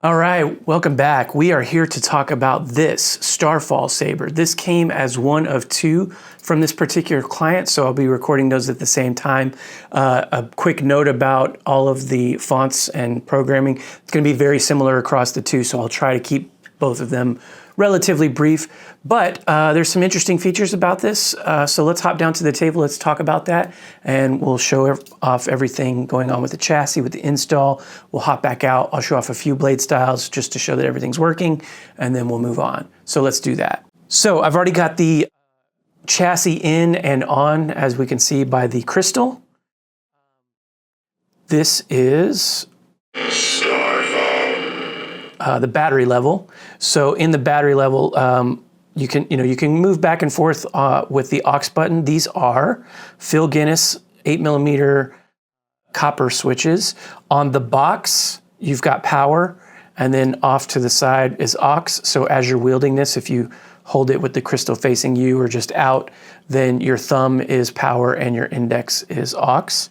All right, welcome back. We are here to talk about this Starfall Saber. This came as one of two from this particular client, so I'll be recording those at the same time. A quick note about all of the fonts and programming. It's going to be very similar across the two, so I'll try to keep both of them relatively brief, but there's some interesting features about this. So let's hop down to the table, let's talk about that, and we'll show off everything going on with the chassis, with the install. We'll hop back out, I'll show off a few blade styles just to show that everything's working, and then we'll move on. So let's do that. So I've already got the chassis in and on, as we can see by the crystal. This is the battery level. So in the battery level, you can move back and forth with the aux button. These are Phil Guinness 8mm copper switches. On the box, you've got power, and then off to the side is aux. So as you're wielding this, if you hold it with the crystal facing you or just out, then your thumb is power and your index is aux.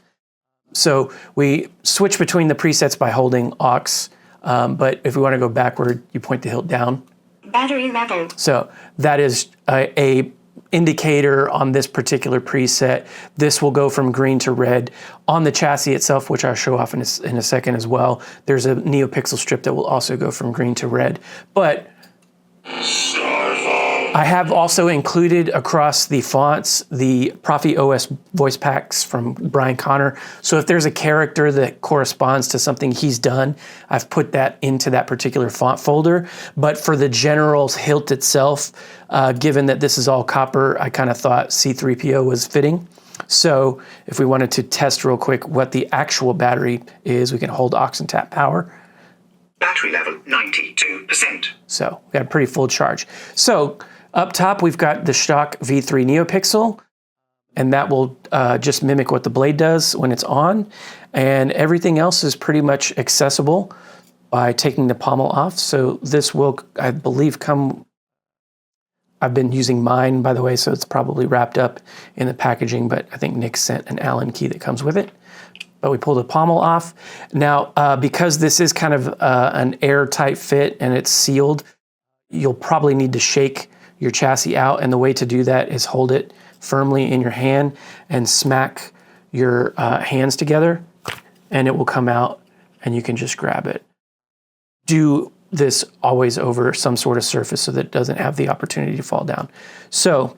So we switch between the presets by holding aux. But if we want to go backward, you point the hilt down. Battery level. So that is a indicator on this particular preset. This will go from green to red. On the chassis itself, which I'll show off in a second as well, there's a NeoPixel strip that will also go from green to red. But I have also included across the fonts the Profi OS voice packs from Brian Connor. So if there's a character that corresponds to something he's done, I've put that into that particular font folder. But for the general hilt itself, given that this is all copper, I kind of thought C3PO was fitting. So if we wanted to test real quick what the actual battery is, we can hold aux and tap power. Battery level 92%. So we got a pretty full charge. So up top, we've got the stock V3 NeoPixel, and that will just mimic what the blade does when it's on. And everything else is pretty much accessible by taking the pommel off. So this will, I believe, come, I've been using mine, by the way, so it's probably wrapped up in the packaging, but I think Nick sent an Allen key that comes with it. But we pull the pommel off. Now, because this is kind of an airtight fit and it's sealed, you'll probably need to shake your chassis out, and the way to do that is hold it firmly in your hand and smack your hands together, and it will come out and you can just grab it. Do this always over some sort of surface so that it doesn't have the opportunity to fall down. So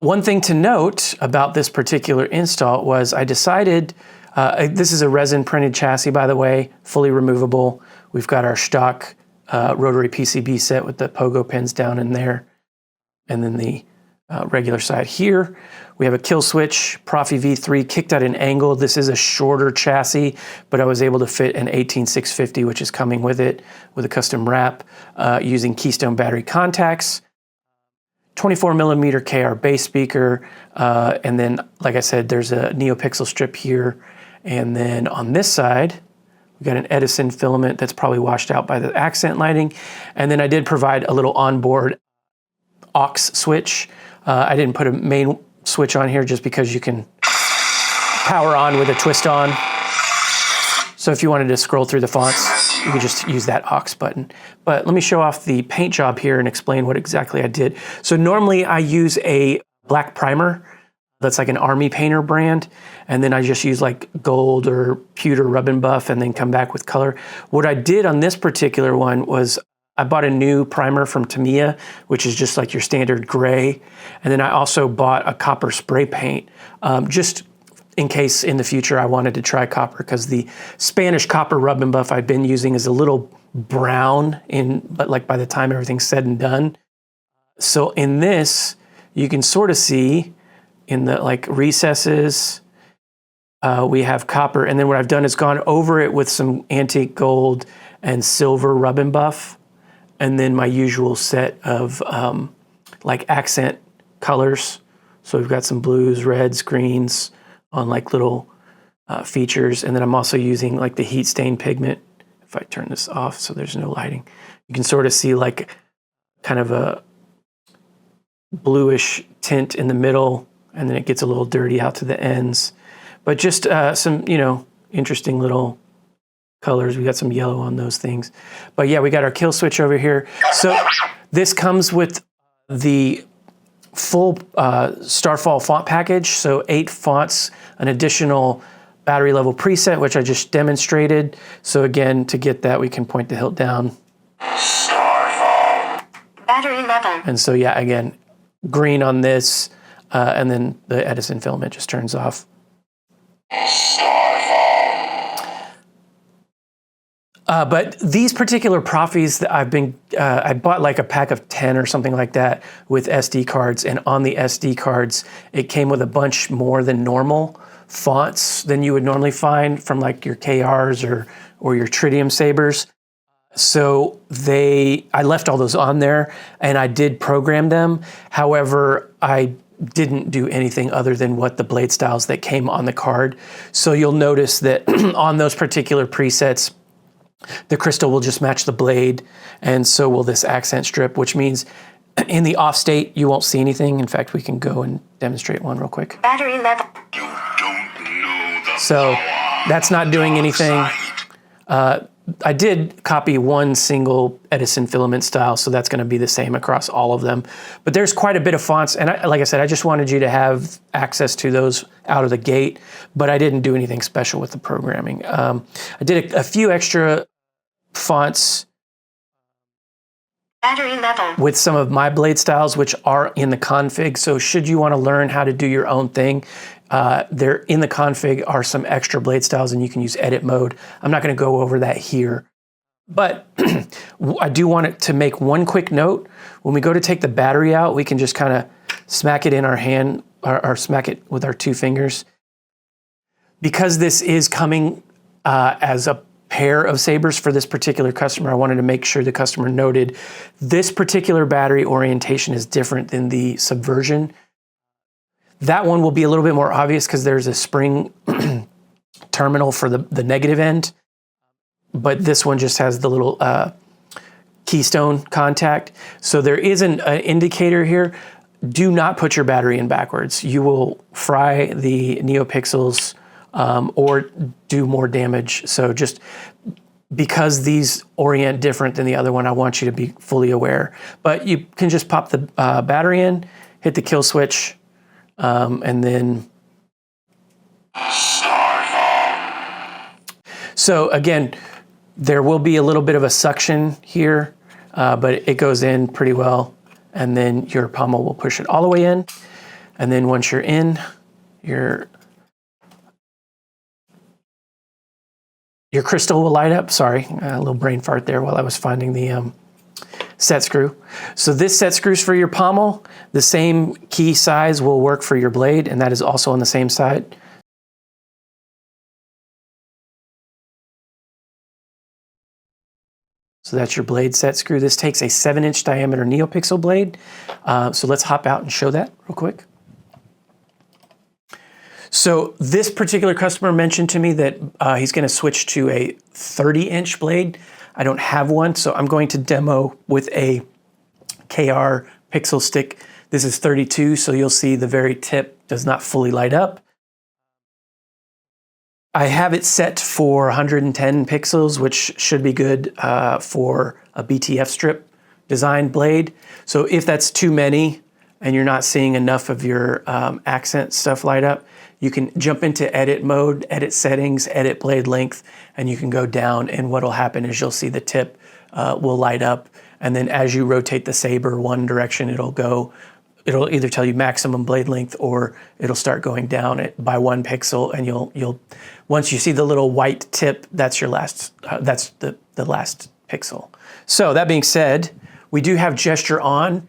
one thing to note about this particular install was I decided, this is a resin printed chassis, by the way, fully removable. We've got our stock rotary PCB set with the pogo pins down in there, and then the regular side here. We have a kill switch, Profi V3 kicked at an angle. This is a shorter chassis, but I was able to fit an 18650, which is coming with it, with a custom wrap, using Keystone battery contacts, 24mm KR bass speaker, and then, like I said, there's a NeoPixel strip here, and then on this side, we've got an Edison filament that's probably washed out by the accent lighting. And then I did provide a little onboard aux switch. I didn't put a main switch on here just because you can power on with a twist on. So if you wanted to scroll through the fonts, you could just use that aux button. But let me show off the paint job here and explain what exactly I did. So normally I use a black primer that's like an Army Painter brand, and then I just use like gold or pewter rub and buff and then come back with color. What I did on this particular one was I bought a new primer from Tamiya, which is just like your standard gray, and then I also bought a copper spray paint, just in case in the future I wanted to try copper, because the Spanish copper rub and buff I've been using is a little brown, but like by the time everything's said and done. So in this, you can sort of see in the like recesses, we have copper, and then what I've done is gone over it with some antique gold and silver rub and buff, and then my usual set of like accent colors. So we've got some blues, reds, greens on like little features, and then I'm also using like the heat stain pigment. If I turn this off so there's no lighting, you can sort of see like kind of a bluish tint in the middle, and then it gets a little dirty out to the ends. But just some, interesting little colors. We got some yellow on those things. But yeah, we got our kill switch over here. So this comes with the full Starfall font package. So 8 fonts, an additional battery level preset, which I just demonstrated. So again, to get that, we can point the hilt down. Starfall. Battery level. And so yeah, again, green on this, and then the Edison filament just turns off. But these particular Profis that I bought like a pack of 10 or something like that with SD cards, and on the SD cards, it came with a bunch more than normal fonts than you would normally find from like your KRs or your Tritium Sabers. So I left all those on there and I did program them. However, I didn't do anything other than what the blade styles that came on the card. So you'll notice that on those particular presets, the crystal will just match the blade, and so will this accent strip, which means in the off state, you won't see anything. In fact, we can go and demonstrate one real quick. Battery level. You don't know the So that's not doing anything. I did copy one single Edison filament style, so that's going to be the same across all of them. But there's quite a bit of fonts, and like I said, I just wanted you to have access to those out of the gate, but I didn't do anything special with the programming. I did a few extra fonts Battery level. with some of my blade styles, which are in the config. So should you want to learn how to do your own thing, there in the config are some extra blade styles, and you can use edit mode. I'm not going to go over that here, but I do want it to make one quick note. When we go to take the battery out, we can just kind of smack it in our hand, or smack it with our 2 fingers. Because this is coming as a pair of sabers for this particular customer, I wanted to make sure the customer noted this particular battery orientation is different than the Subversion. That one will be a little bit more obvious because there's a spring terminal for the negative end, but this one just has the little keystone contact. So there is an indicator here. Do not put your battery in backwards. You will fry the NeoPixels or do more damage. So just because these orient different than the other one, I want you to be fully aware. But you can just pop the battery in, hit the kill switch, and then. So again, there will be a little bit of a suction here, but it goes in pretty well. And then your pommel will push it all the way in. And then once you're in, your crystal will light up. Sorry, a little brain fart there while I was finding the set screw. So this set screws for your pommel. The same key size will work for your blade, and that is also on the same side. So that's your blade set screw. This takes a 7-inch diameter NeoPixel blade. So let's hop out and show that real quick. So this particular customer mentioned to me that he's going to switch to a 30-inch blade. I don't have one, so I'm going to demo with a KR pixel stick. This is 32, so you'll see the very tip does not fully light up. I have it set for 110 pixels, which should be good for a BTF strip design blade. So if that's too many and you're not seeing enough of your accent stuff light up, you can jump into edit mode, edit settings, edit blade length, and you can go down, and what'll happen is you'll see the tip will light up, and then as you rotate the saber one direction, it'll either tell you maximum blade length or it'll start going down by 1 pixel, and you'll once you see the little white tip, that's your last that's the last pixel. So that being said, we do have gesture on,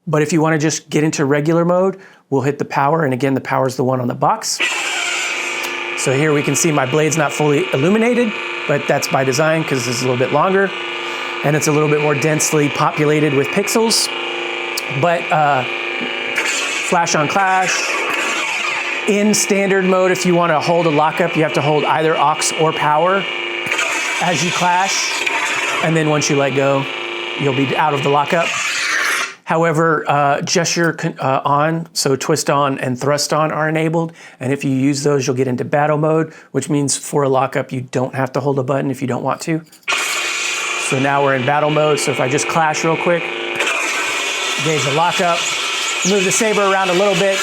but if you want to just get into regular mode, we'll hit the power, and again, the power is the one on the box. So here we can see my blade's not fully illuminated, but that's by design because this is a little bit longer, and it's a little bit more densely populated with pixels. But flash on clash. In standard mode, if you want to hold a lockup, you have to hold either aux or power as you clash, and then once you let go, you'll be out of the lockup. However, gesture on, so twist on and thrust on are enabled. And if you use those, you'll get into battle mode, which means for a lockup, you don't have to hold a button if you don't want to. So now we're in battle mode. So if I just clash real quick, engage the lockup, move the saber around a little bit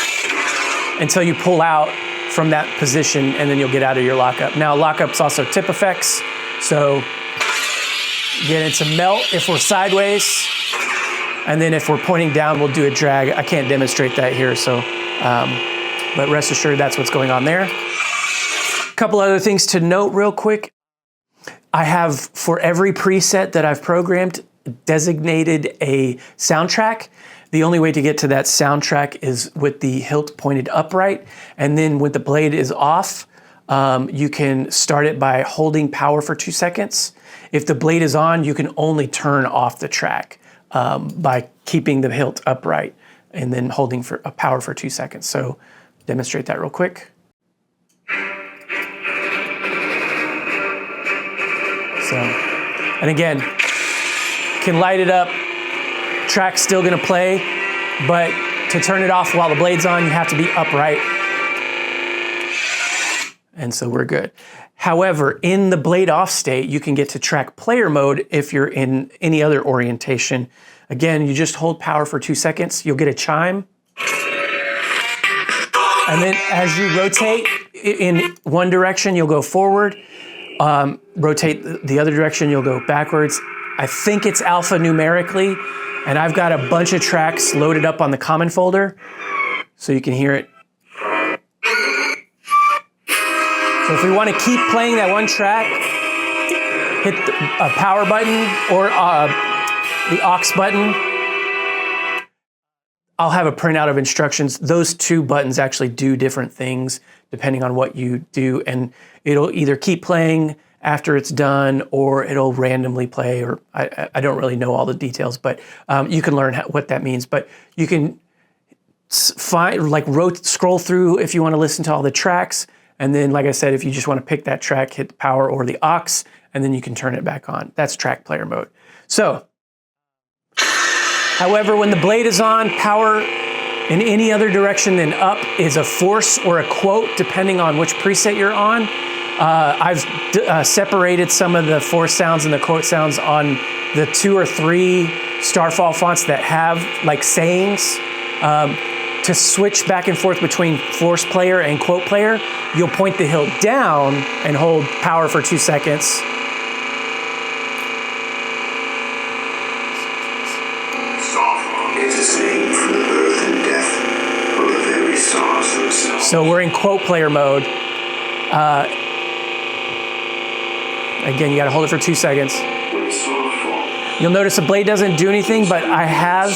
until you pull out from that position, and then you'll get out of your lockup. Now, lockup's also tip effects. So get into melt if we're sideways. And then if we're pointing down, we'll do a drag. I can't demonstrate that here, so, but rest assured that's what's going on there. A couple other things to note real quick. I have, for every preset that I've programmed, designated a soundtrack. The only way to get to that soundtrack is with the hilt pointed upright. And then when the blade is off, you can start it by holding power for 2 seconds. If the blade is on, you can only turn off the track by keeping the hilt upright and then holding for a power for 2 seconds. So demonstrate that real quick. So, and again, can light it up. Track's still gonna play, but to turn it off while the blade's on, you have to be upright. And so we're good. However, in the blade off state, you can get to track player mode if you're in any other orientation. Again, you just hold power for 2 seconds, you'll get a chime. And then as you rotate in one direction, you'll go forward. Rotate the other direction, you'll go backwards. I think it's alphanumerically, and I've got a bunch of tracks loaded up on the common folder, so you can hear it. So if we want to keep playing that one track, hit a power button or the aux button. I'll have a printout of instructions. Those two buttons actually do different things depending on what you do, and it'll either keep playing after it's done or it'll randomly play, or I don't really know all the details, but you can learn what that means. But you can find, like, scroll through if you want to listen to all the tracks. And then, like I said, if you just want to pick that track, hit the power or the aux, and then you can turn it back on. That's track player mode. So, however, when the blade is on, power in any other direction than up is a force or a quote, depending on which preset you're on. I've separated some of the force sounds and the quote sounds on the 2 or 3 Starfall fonts that have, like, sayings. To switch back and forth between force player and quote player, you'll point the hilt down and hold power for 2 seconds. Starfall is a name for the birth and death of the very stars themselves. So we're in quote player mode. Again, you gotta hold it for 2 seconds. When Starfall, You'll notice the blade doesn't do anything, but I have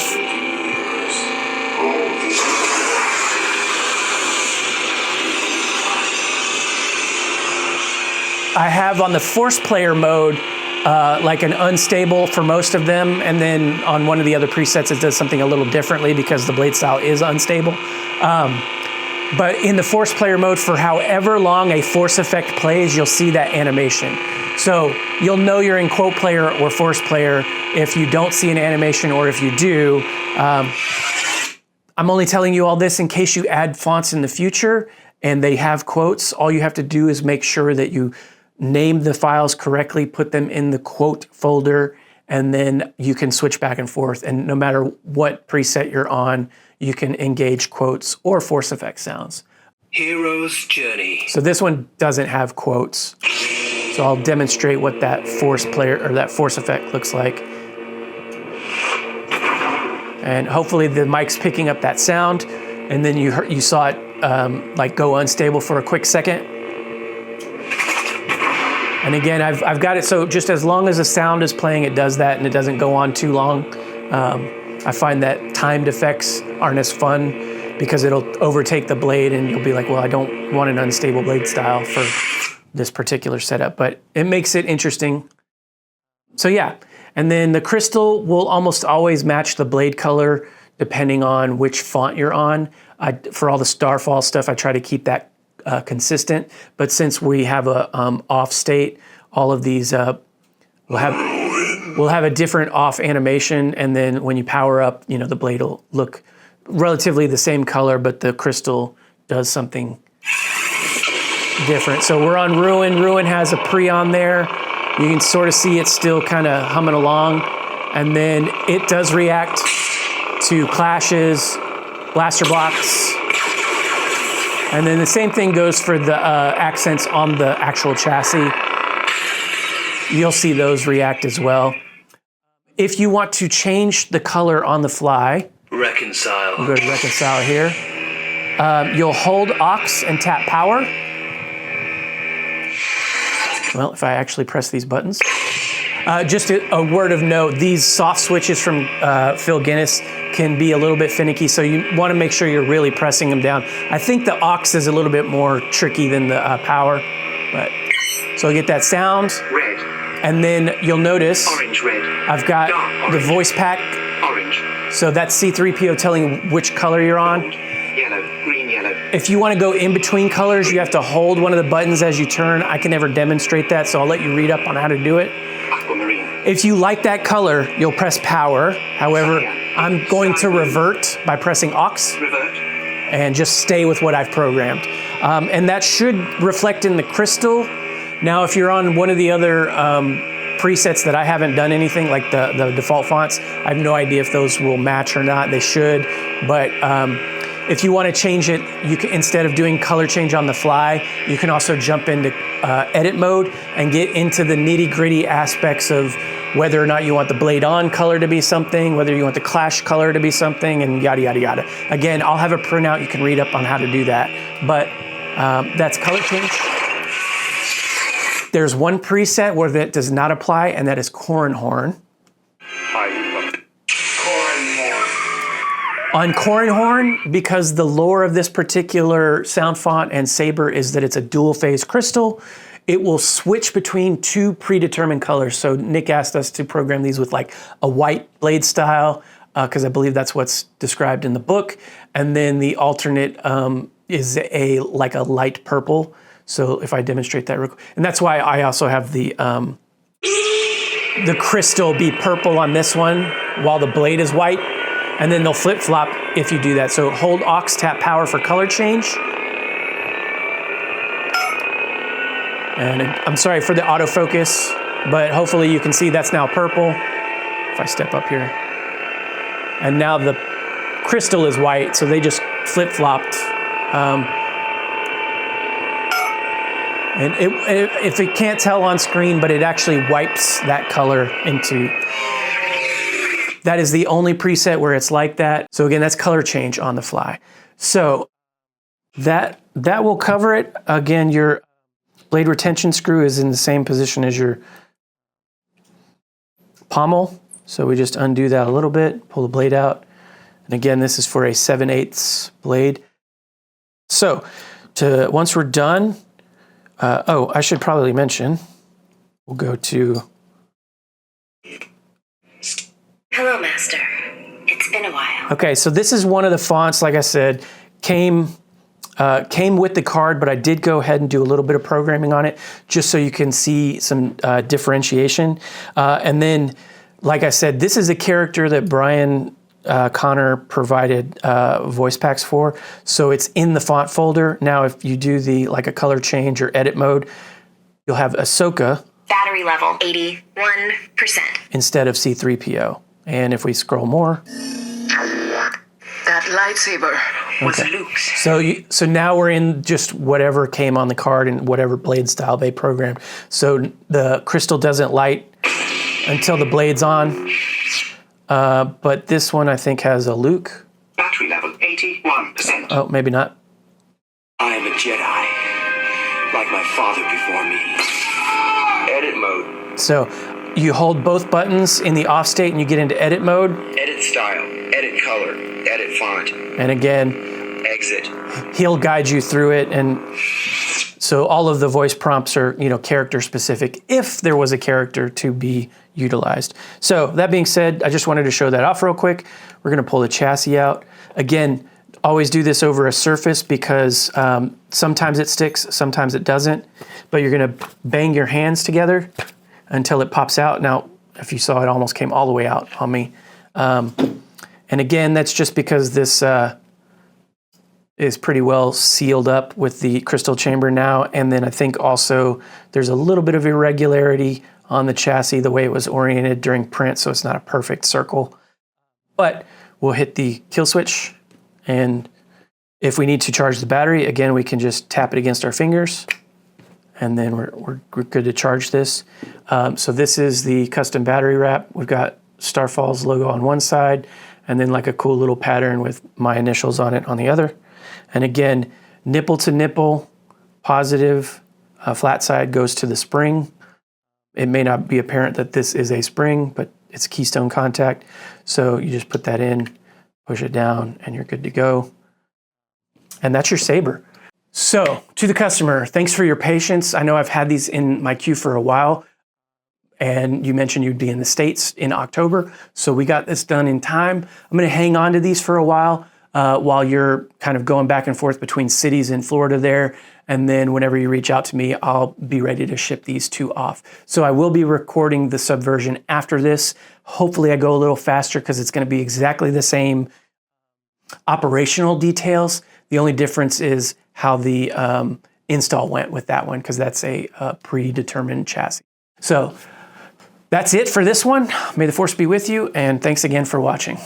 on the force player mode, like an unstable for most of them, and then on one of the other presets it does something a little differently because the blade style is unstable. But in the force player mode, for however long a force effect plays, you'll see that animation. So you'll know you're in quote player or force player if you don't see an animation, or if you do. I'm only telling you all this in case you add fonts in the future and they have quotes. All you have to do is make sure that you name the files correctly, put them in the quote folder, and then you can switch back and forth. And no matter what preset you're on, you can engage quotes or force effect sounds. Hero's Journey. So this one doesn't have quotes. So I'll demonstrate what that force player or that force effect looks like. And hopefully the mic's picking up that sound. And then you saw it like go unstable for a quick second. And again, I've got it so just as long as the sound is playing, it does that, and it doesn't go on too long. I find that timed effects aren't as fun because it'll overtake the blade and you'll be like, well, I don't want an unstable blade style for this particular setup, but it makes it interesting. So yeah, and then the crystal will almost always match the blade color depending on which font you're on. For all the Starfall stuff, I try to keep that consistent, but since we have a off state, all of these will have will have a different off animation, and then when you power up, the blade will look relatively the same color, but the crystal does something different. So we're on Ruin. Ruin has a pre on there. You can sort of see it still kind of humming along, and then it does react to clashes, blaster blocks, and then the same thing goes for the accents on the actual chassis. You'll see those react as well. If you want to change the color on the fly, Reconcile. we'll go to reconcile here. You'll hold aux and tap power. Well, if I actually press these buttons. Just a word of note, these soft switches from Phil Guinness can be a little bit finicky, so you want to make sure you're really pressing them down. I think the aux is a little bit more tricky than the power, but so I get that sound. Red. And then you'll notice Orange, red. I've got Dark the orange. voice pack, Orange. so that's C3PO telling which color you're on. Gold. Yellow. Green, yellow. If you want to go in between colors, you have to hold one of the buttons as you turn. I can never demonstrate that, so I'll let you read up on how to do it. Aquamarine. If you like that color, you'll press power. However, I'm going to revert by pressing aux Revert. and just stay with what I've programmed. And that should reflect in the crystal. Now, if you're on one of the other presets that I haven't done anything, like the default fonts, I have no idea if those will match or not. They should, but if you want to change it, you can, instead of doing color change on the fly, you can also jump into edit mode and get into the nitty-gritty aspects of whether or not you want the blade on color to be something, whether you want the clash color to be something, and yada, yada, yada. Again, I'll have a printout. You can read up on how to do that. But that's color change. There's one preset where that does not apply, and that is Corran Horn. On Corran Horn, because the lore of this particular sound font and saber is that it's a dual phase crystal, it will switch between two predetermined colors. So Nick asked us to program these with like a white blade style, because I believe that's what's described in the book. And then the alternate is like a light purple. So if I demonstrate that real quick, and that's why I also have the crystal be purple on this one while the blade is white. And then they'll flip-flop if you do that. So hold aux, tap power for color change. And I'm sorry for the autofocus, but hopefully you can see that's now purple. If I step up here. And now the crystal is white, so they just flip-flopped. And if it can't tell on screen, but it actually wipes that color into... That is the only preset where it's like that. So again, that's color change on the fly. So that will cover it. Again, your blade retention screw is in the same position as your pommel. So we just undo that a little bit, pull the blade out. And again, this is for a 7/8 blade. So once we're done, I should probably mention, we'll go to... Hello, Master. It's been a while. Okay, so this is one of the fonts, like I said, came with the card, but I did go ahead and do a little bit of programming on it just so you can see some differentiation. And then, like I said, this is a character that Brian Connor provided voice packs for. So it's in the font folder. Now, if you do like a color change or edit mode, you'll have Ahsoka. Battery level 81% instead of C3PO. And if we scroll more, that lightsaber was Luke's. so now we're in just whatever came on the card and whatever blade style they programmed. So the crystal doesn't light until the blade's on. But this one I think has a Luke. Battery level 81%. Oh, maybe not. I am a Jedi, like my father before me. Edit mode. So you hold both buttons in the off state and you get into edit mode. Edit style. Edit color. Edit font. And again, Exit. he'll guide you through it. And so all of the voice prompts are, character specific if there was a character to be utilized. So that being said, I just wanted to show that off real quick. We're going to pull the chassis out. Again, always do this over a surface because sometimes it sticks, sometimes it doesn't. But you're going to bang your hands together until it pops out. Now, If you saw, it almost came all the way out on me. And again, that's just because this is pretty well sealed up with the crystal chamber now. And then I think also there's a little bit of irregularity on the chassis, the way it was oriented during print, so it's not a perfect circle. But we'll hit the kill switch, and if we need to charge the battery, again, we can just tap it against our fingers, and then we're good to charge this. So this is the custom battery wrap. We've got Starfall's logo on one side, and then like a cool little pattern with my initials on it on the other. And again, nipple to nipple, positive, flat side goes to the spring. It may not be apparent that this is a spring, but it's keystone contact. So you just put that in, push it down, and you're good to go. And that's your Sabre. So to the customer, thanks for your patience. I know I've had these in my queue for a while, and you mentioned you'd be in the States in October. So we got this done in time. I'm gonna hang on to these for a while you're kind of going back and forth between cities in Florida there. And then whenever you reach out to me, I'll be ready to ship these two off. So I will be recording the Subversion after this. Hopefully I go a little faster because it's gonna be exactly the same operational details. The only difference is how the install went with that one, because that's a predetermined chassis. So that's it for this one. May the force be with you, and thanks again for watching.